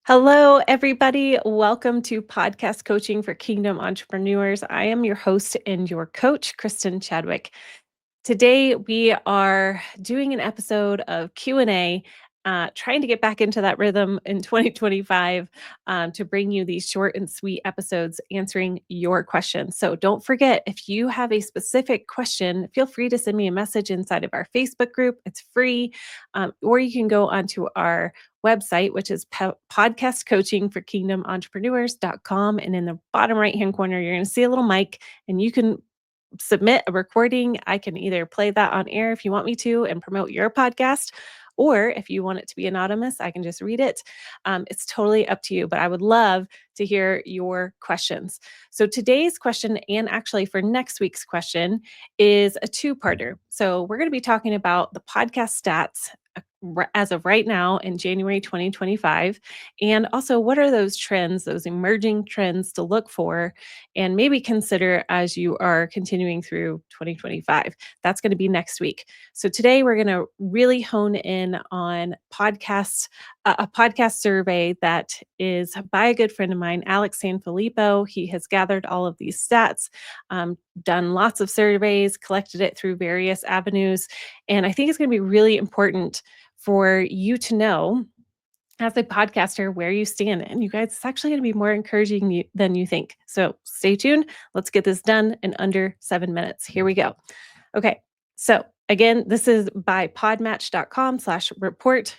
Hello, everybody. Welcome to Podcast Coaching for Kingdom Entrepreneurs. I am your host and your coach, Kristen Chadwick. Today, we are doing an episode of Q&A, trying to get back into that rhythm in 2025 to bring you these short and sweet episodes answering your questions. So don't forget, if you have a specific question, feel free to send me a message inside of our Facebook group. It's free. Or you can go onto our website, which is podcastcoachingforkingdomentrepreneurs.com. And in the bottom right-hand corner, you're going to see a little mic, and you can submit a recording. I can either play that on air if you want me to and promote your podcast, or if you want it to be anonymous, I can just read it. It's totally up to you, but I would love to hear your questions. So today's question, and actually for next week's question, is a two-parter. So we're going to be talking about the podcast stats as of right now in January 2025. And also, what are those trends, those emerging trends to look for and maybe consider as you are continuing through 2025? That's going to be next week. So today we're going to really hone in on podcasts, a podcast survey that is by a good friend of mine, Alex Sanfillipo. He has gathered all of these stats, done lots of surveys, collected it through various avenues. And I think it's going to be really important for you to know as a podcaster where you stand. And you guys, it's actually going to be more encouraging than you think. So stay tuned. Let's get this done in under 7 minutes. Here we go. Okay. So again, this is by podmatch.com/report.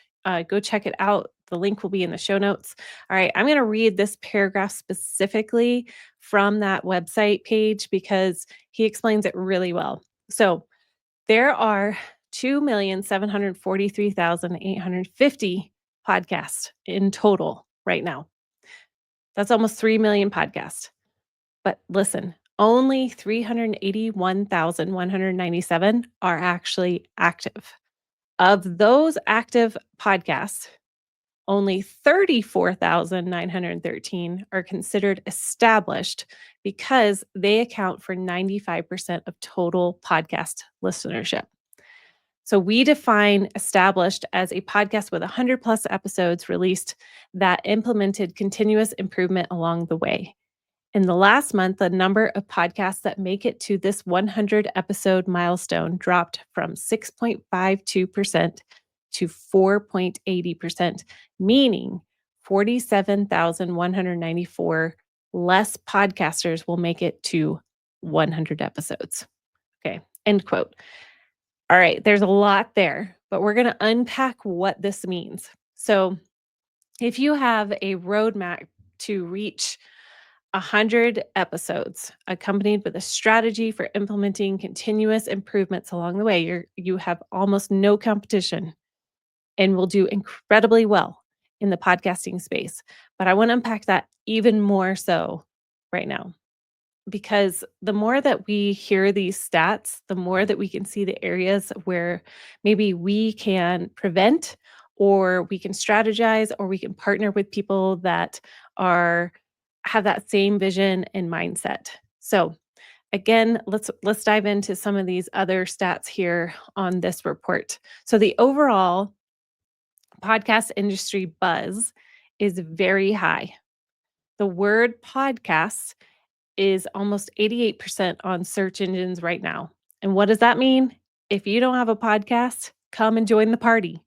Go check it out. The link will be in the show notes. All right. I'm going to read this paragraph specifically from that website page because he explains it really well. So there are 2,743,850 podcasts in total right now. That's almost 3 million podcasts. But listen, only 381,197 are actually active. Of those active podcasts, only 34,913 are considered established because they account for 95% of total podcast listenership. So we define established as a podcast with 100 plus episodes released that implemented continuous improvement along the way. In the last month, the number of podcasts that make it to this 100 episode milestone dropped from 6.52% to 4.80%, meaning 47,194 less podcasters will make it to 100 episodes. Okay, end quote. All right, there's a lot there, but we're going to unpack what this means. So, if you have a roadmap to reach 100 episodes accompanied with a strategy for implementing continuous improvements along the way, you have almost no competition and will do incredibly well in the podcasting space. But I want to unpack that even more so right now, because the more that we hear these stats, the more that we can see the areas where maybe we can prevent, or we can strategize, or we can partner with people that are have that same vision and mindset. So again, let's dive into some of these other stats here on this report. So the overall podcast industry buzz is very high. The word podcast is almost 88% on search engines right now. And what does that mean? If you don't have a podcast, come and join the party.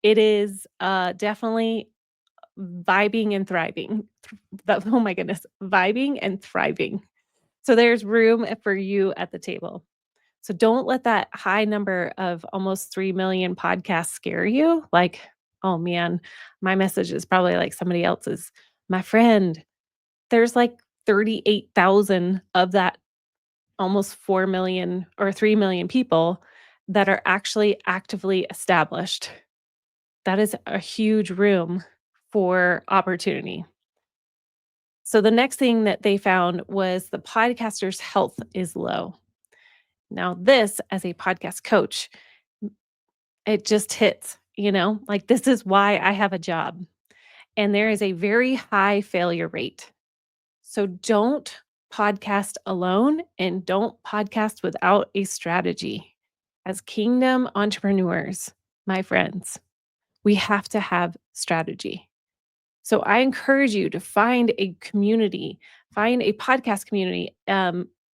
It is definitely vibing and thriving. Oh my goodness, vibing and thriving. So there's room for you at the table. So don't let that high number of almost 3 million podcasts scare you. Like, oh man, my message is probably like somebody else's. My friend, there's like 38,000 of that almost 4 million or 3 million people that are actually actively established. That is a huge room for opportunity. So the next thing that they found was the podcaster's health is low. Now, this as a podcast coach, it just hits, like this is why I have a job. And there is a very high failure rate. So don't podcast alone and don't podcast without a strategy. As kingdom entrepreneurs, my friends, we have to have strategy. So I encourage you to find a community, find a podcast community.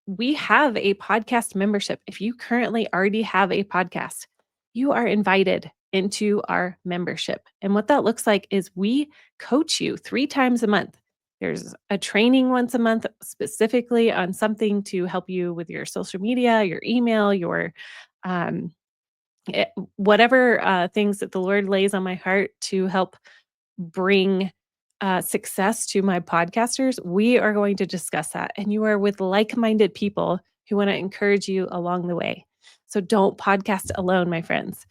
We have a podcast membership. If you currently already have a podcast, you are invited into our membership. And what that looks like is we coach you 3 times a month. There's a training once a month specifically on something to help you with your social media, your email, your um, whatever things that the Lord lays on my heart to help bring success to my podcasters. We are going to discuss that. And you are with like minded people who want to encourage you along the way. So don't podcast alone, my friends.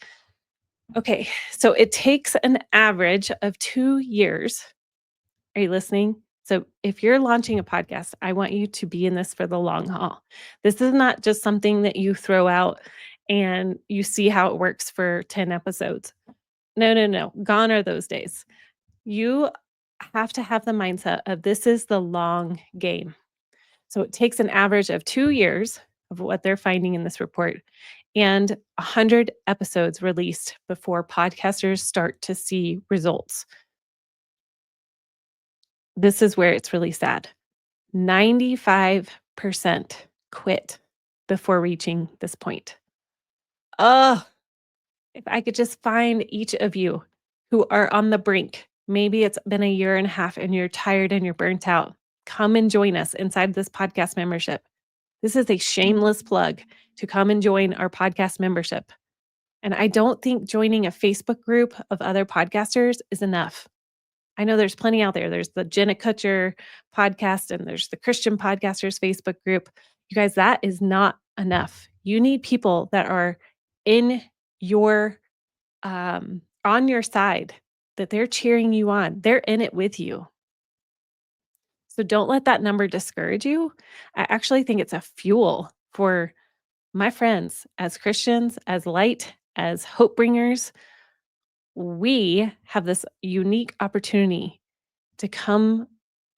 Okay, so it takes an average of 2 years. Are you listening? So if you're launching a podcast, I want you to be in this for the long haul. This is not just something that you throw out and you see how it works for 10 episodes. No, no, no. Gone are those days. You have to have the mindset of this is the long game. So it takes an average of 2 years of what they're finding in this report and 100 episodes released before podcasters start to see results. This is where it's really sad. 95% quit before reaching this point. Oh, if I could just find each of you who are on the brink, maybe it's been a year and a half and you're tired and you're burnt out, come and join us inside this podcast membership. This is a shameless plug to come and join our podcast membership. And I don't think joining a Facebook group of other podcasters is enough. I know there's plenty out there. There's the Jenna Kutcher podcast and there's the Christian Podcasters Facebook group. You guys, that is not enough. You need people that are in your on your side, that they're cheering you on. They're in it with you. So don't let that number discourage you. I actually think it's a fuel for my friends as Christians, as light, as hope bringers. We have this unique opportunity to come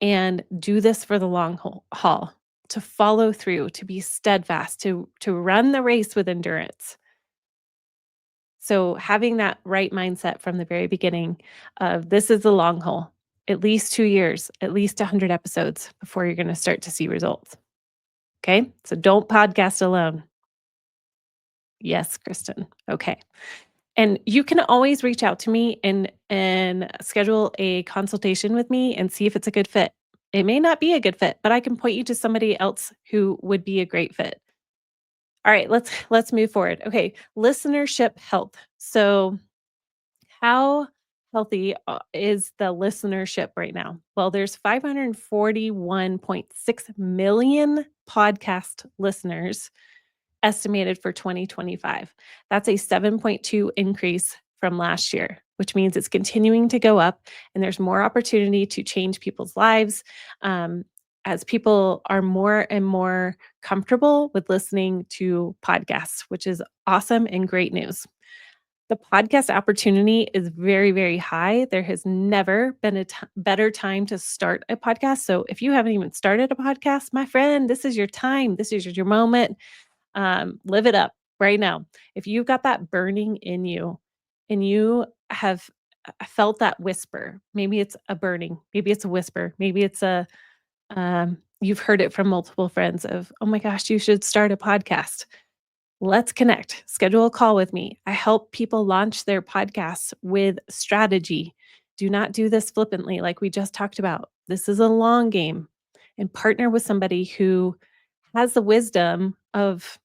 and do this for the long haul, to follow through, to be steadfast, to run the race with endurance. So having that right mindset from the very beginning of this is the long haul, at least 2 years, at least 100 episodes before you're going to start to see results. Okay? So don't podcast alone. Yes, Kristen. Okay. And you can always reach out to me and schedule a consultation with me and see if it's a good fit. It may not be a good fit, but I can point you to somebody else who would be a great fit. All right, let's move forward. Okay, listenership health. So how healthy is the listenership right now? Well, there's 541.6 million podcast listeners estimated for 2025. That's a 7.2 increase from last year, which means it's continuing to go up and there's more opportunity to change people's lives as people are more and more comfortable with listening to podcasts, which is awesome and great news. The podcast opportunity is very, very high. There has never been a better time to start a podcast. So if you haven't even started a podcast, my friend, this is your time. This is your moment. Live it up right now. If you've got that burning in you and you have felt that whisper, maybe it's a burning, maybe it's a whisper, maybe it's you've heard it from multiple friends of, oh my gosh, you should start a podcast. Let's connect. Schedule a call with me. I help people launch their podcasts with strategy. Do not do this flippantly, like we just talked about. This is a long game, and partner with somebody who has the wisdom of,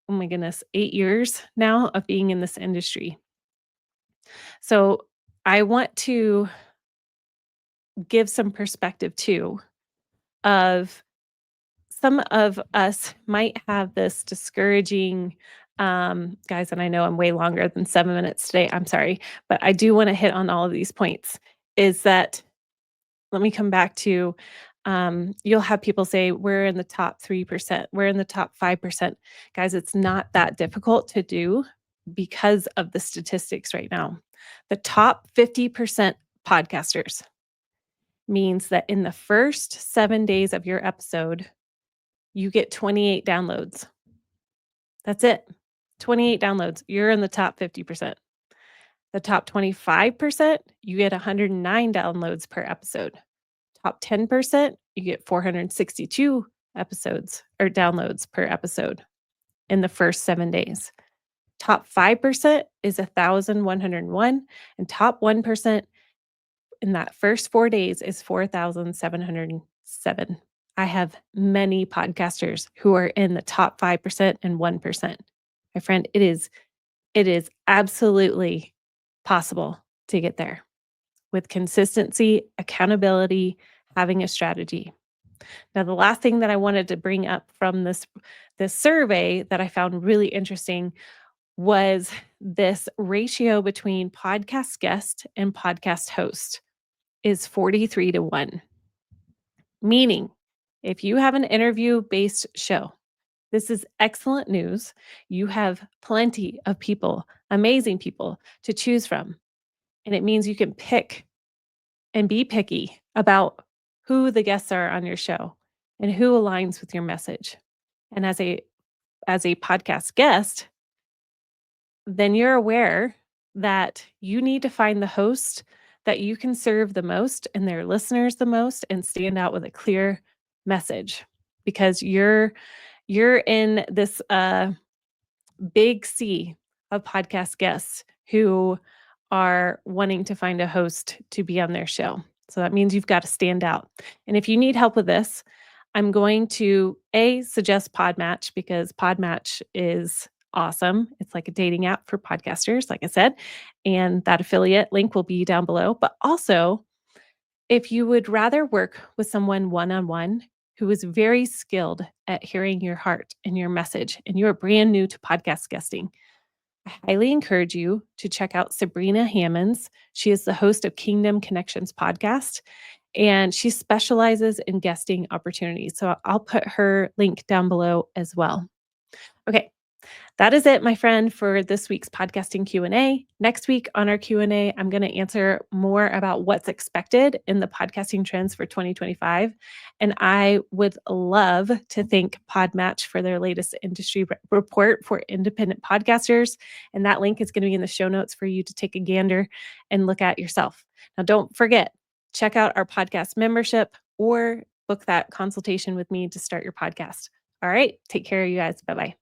oh my goodness, 8 years now of being in this industry. So I want to give some perspective too of some of us might have this discouraging, guys, and I know I'm way longer than 7 minutes today. I'm sorry, but I do want to hit on all of these points. Is that let me come back to you'll have people say, we're in the top 3%, we're in the top 5%. Guys, it's not that difficult to do because of the statistics right now. The top 50% podcasters means that in the first 7 days of your episode, you get 28 downloads. That's it. 28 downloads. You're in the top 50%. The top 25%, you get 109 downloads per episode. Top 10%, you get 462 episodes or downloads per episode in the first 7 days. Top 5% is 1,101, and top 1% in that first 4 days is 4,707. I have many podcasters who are in the top 5% and 1%. My friend, it is absolutely possible to get there with consistency, accountability, having a strategy. Now, the last thing that I wanted to bring up from this survey that I found really interesting was this ratio between podcast guest and podcast host is 43 to 1. Meaning, if you have an interview-based show, this is excellent news. You have plenty of people, amazing people to choose from. And it means you can pick and be picky about who the guests are on your show and who aligns with your message. And as a podcast guest, then you're aware that you need to find the host that you can serve the most and their listeners the most and stand out with a clear message because you're in this big sea of podcast guests who are wanting to find a host to be on their show. So that means you've got to stand out. And if you need help with this, I'm going to suggest Podmatch because Podmatch is awesome. It's like a dating app for podcasters, like I said, and that affiliate link will be down below. But also, if you would rather work with someone one-on-one who is very skilled at hearing your heart and your message, and you're brand new to podcast guesting, I highly encourage you to check out Sabrina Hammonds. She is the host of Kingdom Connections podcast, and she specializes in guesting opportunities. So I'll put her link down below as well. Okay, that is it, my friend, for this week's podcasting Q&A. Next week on our Q&A, I'm going to answer more about what's expected in the podcasting trends for 2025. And I would love to thank Podmatch for their latest industry report for independent podcasters. And that link is going to be in the show notes for you to take a gander and look at yourself. Now, don't forget, check out our podcast membership or book that consultation with me to start your podcast. All right, take care, you guys. Bye-bye.